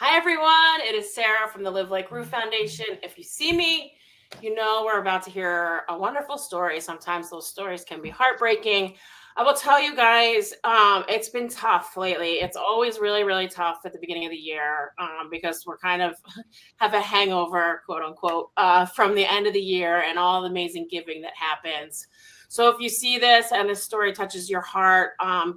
Hi, everyone. It is Sarah from the Live Like Rue Foundation. If you see me, you know we're about to hear a wonderful story. Sometimes those stories can be heartbreaking. I will tell you guys, it's been tough lately. It's always really, really tough at the beginning of the year because we're kind of have a hangover, quote unquote, from the end of the year and all the amazing giving that happens. So if you see this and this story touches your heart,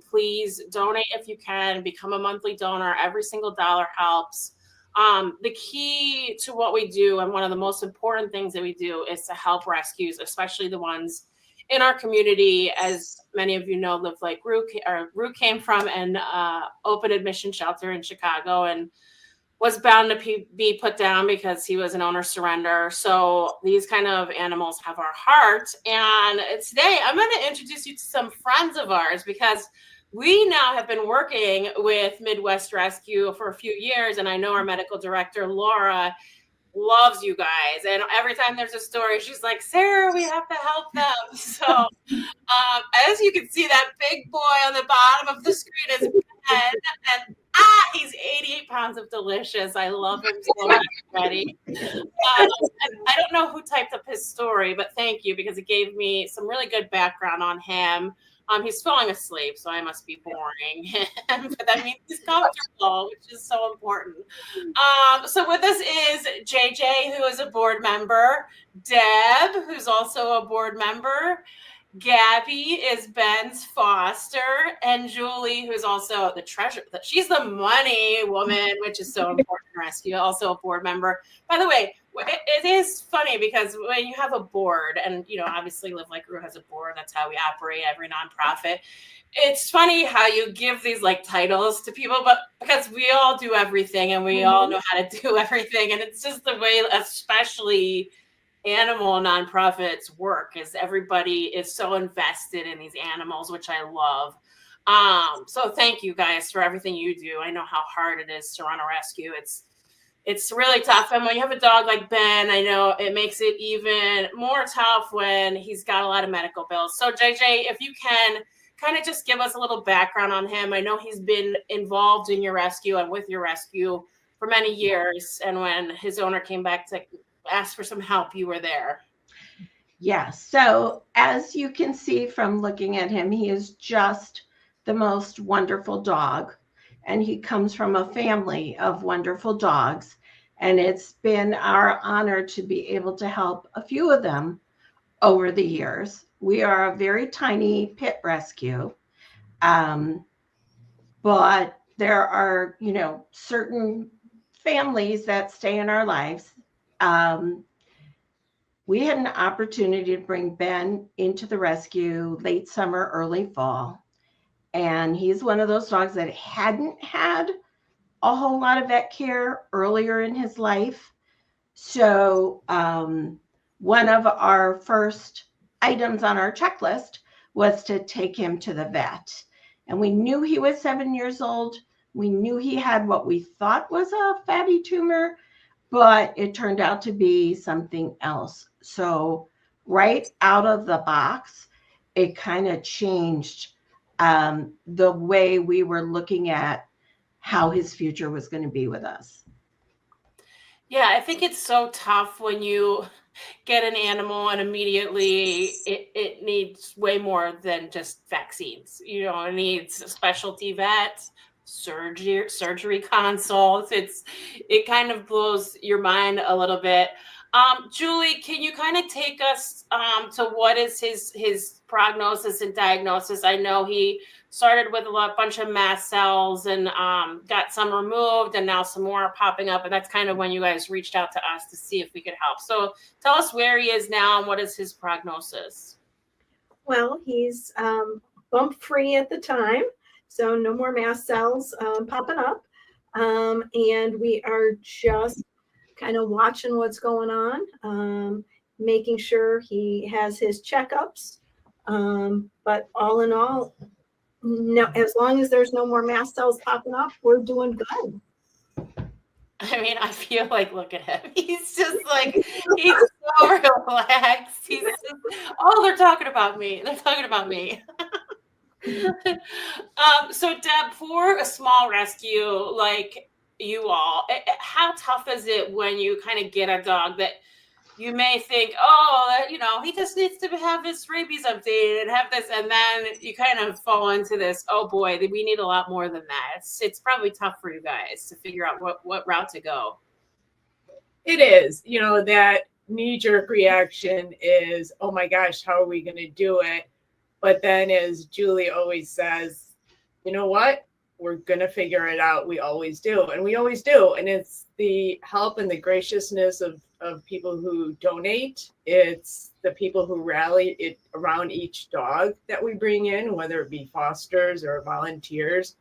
please donate if you can, become a monthly donor. Every single dollar helps. The key to what we do, and one of the most important things that we do, is to help rescues, especially the ones in our community. As many of you know, Live Like Rue came from an open admission shelter in Chicago and was bound to be put down because he was an owner surrender. So these kind of animals have our heart. And today I'm going to introduce you to some friends of ours because we now have been working with Midwest Rescue for a few years. And I know our medical director, Laura, loves you guys. And every time there's a story, she's like, Sarah, we have to help them. So as you can see, that big boy on the bottom of the screen is Ben. And he's 88 pounds of delicious. I love him so much already. I don't know who typed up his story, but thank you because it gave me some really good background on him. He's falling asleep, so I must be boring him, but that means he's comfortable, which is so important. So with us is JJ, who is a board member, Deb, who's also a board member, Gabby is Ben's foster, and Julie, who's also the treasurer. She's the money woman, which is so important in rescue, also a board member. By the way, it is funny because when you have a board, and obviously Live Like Rue has a board, that's how we operate every nonprofit. It's funny how you give these titles to people, but because we all do everything and we all know how to do everything, and it's just the way, especially animal nonprofits work, is everybody is so invested in these animals, which I love. So thank you guys for everything you do. I know how hard it is to run a rescue. It's really tough. And when you have a dog like Ben, I know it makes it even more tough when he's got a lot of medical bills. So JJ, if you can kind of just give us a little background on him. I know he's been involved in your rescue and with your rescue for many years. And when his owner came back to ask for some help, you were there. Yeah. So as you can see from looking at him, he is just the most wonderful dog. And he comes from a family of wonderful dogs. And it's been our honor to be able to help a few of them over the years. We are a very tiny pit rescue. But there are, certain families that stay in our lives. We had an opportunity to bring Ben into the rescue late summer, early fall. And he's one of those dogs that hadn't had a whole lot of vet care earlier in his life. So, one of our first items on our checklist was to take him to the vet. And we knew he was 7 years old. We knew he had what we thought was a fatty tumor, but it turned out to be something else. So right out of the box, it kind of changed the way we were looking at how his future was going to be with us. Yeah, I think it's so tough when you get an animal and immediately it needs way more than just vaccines. It needs a specialty vet, surgery consults. It kind of blows your mind a little bit. Julie, can you kind of take us to what is his prognosis and diagnosis? I know he started with bunch of mast cells and got some removed, and now some more are popping up. And that's kind of when you guys reached out to us to see if we could help. So tell us where he is now and what is his prognosis? Well, he's bump free at the time, so no more mast cells popping up. And we are just kind of watching what's going on, making sure he has his checkups. But all in all, no, as long as there's no more mast cells popping up, we're doing good. I mean, I feel like, look at him. He's just he's so relaxed. He's just, oh, they're talking about me. They're talking about me. So Deb, for a small rescue, you all, how tough is it when you kind of get a dog that you may think, oh, you know, he just needs to have his rabies updated and have this, and then you kind of fall into this, oh boy, we need a lot more than that. It's probably tough for you guys to figure out what route to go. It is, you know, that knee-jerk reaction is, oh my gosh, how are we going to do it? But then, as Julie always says, you know what? We're going to figure it out. We always do. And we always do. And it's the help and the graciousness of people who donate. It's the people who rally it around each dog that we bring in, whether it be fosters or volunteers.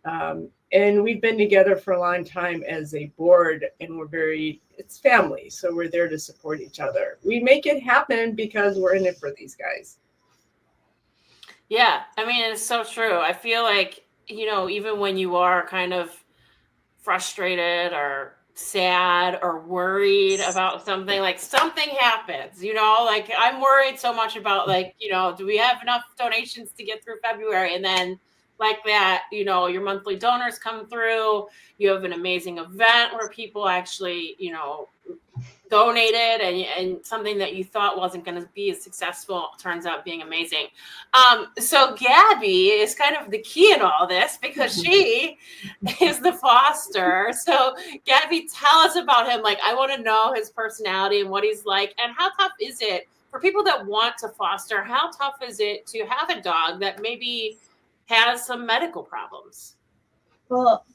And we've been together for a long time as a board, and it's family. So we're there to support each other. We make it happen because we're in it for these guys. Yeah, I mean, it's so true. I feel like, you know, even when you are kind of frustrated or sad or worried about something, like something happens, you know, like I'm worried so much about, like, you know, do we have enough donations to get through February? And then like that, you know, your monthly donors come through, you have an amazing event where people actually, you know, donated, and something that you thought wasn't going to be as successful turns out being amazing. So Gabby is kind of the key in all this because she is the foster. So Gabby, tell us about him. Like, I want to know his personality and what he's like, and how tough is it for people that want to foster? How tough is it to have a dog that maybe has some medical problems? Well,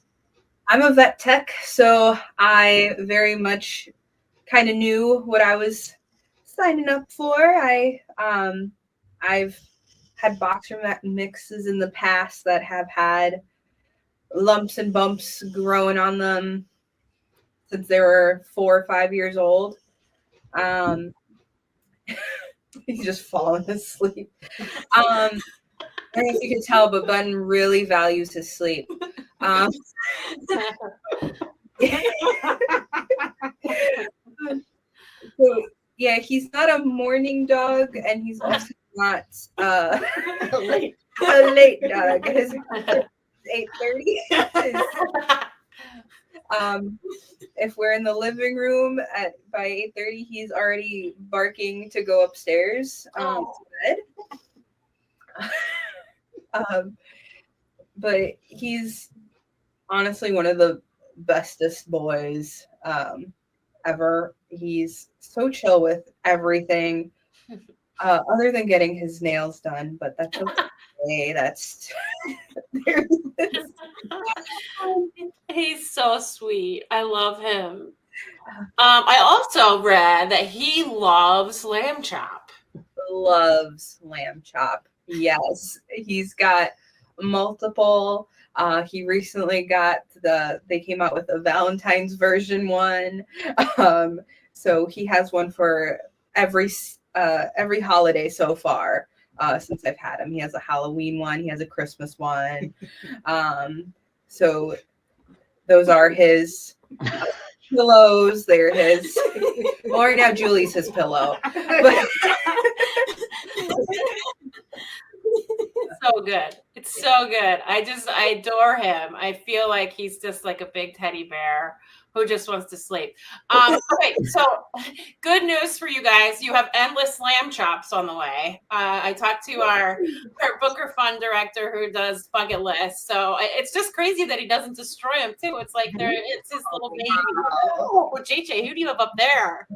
I'm a vet tech, so I very much kind of knew what I was signing up for. I've had boxer mixes in the past that have had lumps and bumps growing on them since they were 4 or 5 years old. He's just falling asleep. I don't know if you can tell, but Ben really values his sleep. So, yeah, he's not a morning dog, and he's also not a late dog. It's 8:30. If we're in the living room by 8:30, he's already barking to go upstairs to bed. But he's honestly one of the bestest boys ever. He's so chill with everything, other than getting his nails done, but that's okay. That's He's so sweet. I love him. I also read that he loves lamb chop. Loves lamb chop. Yes, he's got multiple. He recently got they came out with a Valentine's version one. So he has one for every holiday so far, since I've had him. He has a Halloween one, he has a Christmas one. So those are his pillows. They're his, well, right now Julie's his pillow. But So good. It's so good. I adore him. I feel like he's just like a big teddy bear who just wants to sleep. Okay, so good news for you guys. You have endless lamb chops on the way. I talked to our Booker Fund director who does bucket lists. So it's just crazy that he doesn't destroy them too. It's like it's his little baby. Oh, JJ, who do you have up there?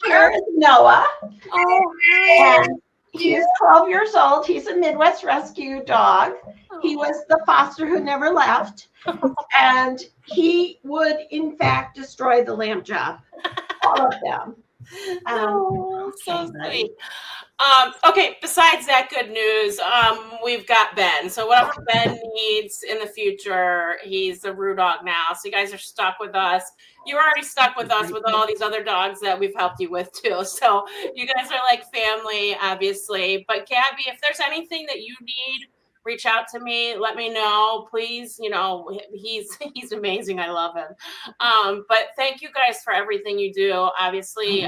Here is Noah. Oh, And he's 12 years old. He's a Midwest Rescue dog. He was the foster who never left. And he would, in fact, destroy the lamb chop. All of them. So sweet. Okay, besides that good news, we've got Ben. So whatever Ben needs in the future, he's a Roo dog now. So you guys are stuck with us. You're already stuck with us with all these other dogs that we've helped you with too. So you guys are like family, obviously. But Gabby, if there's anything that you need, reach out to me. Let me know, please. You know, he's amazing. I love him. But thank you guys for everything you do. Obviously,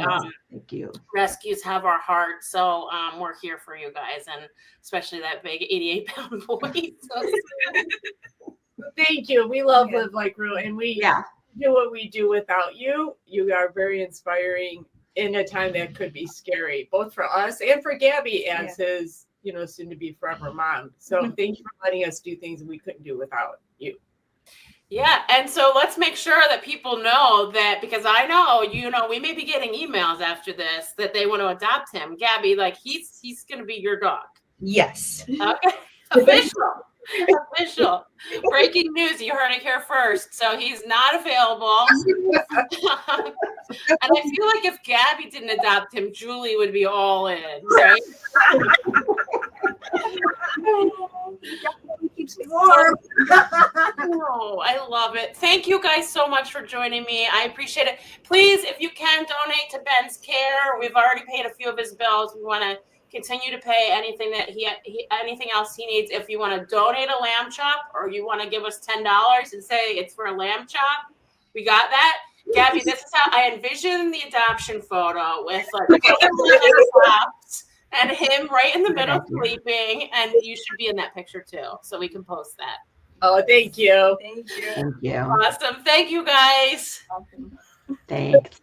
Thank you. rescues have our heart. So we're here for you guys, and especially that big 88-pound boy. Thank you. We love Yeah. Live Like Rue, and we Yeah. do what we do without you. You are very inspiring in a time that could be scary, both for us and for Gabby as his, soon to be forever mom. So thank you for letting us do things we couldn't do without you. Yeah, and so let's make sure that people know that, because I know, we may be getting emails after this that they want to adopt him. Gabby, like he's going to be your dog. Yes. Okay, official. Breaking news, you heard it here first. So he's not available. And I feel like if Gabby didn't adopt him, Julie would be all in, right? Keeps me warm. Oh, I love it. Thank you guys so much for joining me. I appreciate it. Please, if you can, donate to Ben's care. We've already paid a few of his bills. We want to continue to pay anything that anything else he needs. If you want to donate a lamb chop, or you want to give us $10 and say it's for a lamb chop, we got that. Gabby, this is how I envision the adoption photo with like chops and him right in the middle sleeping, and you should be in that picture too, so we can post that. Oh, thank you. Thank you. Thank you. Awesome. Thank you guys. Thanks.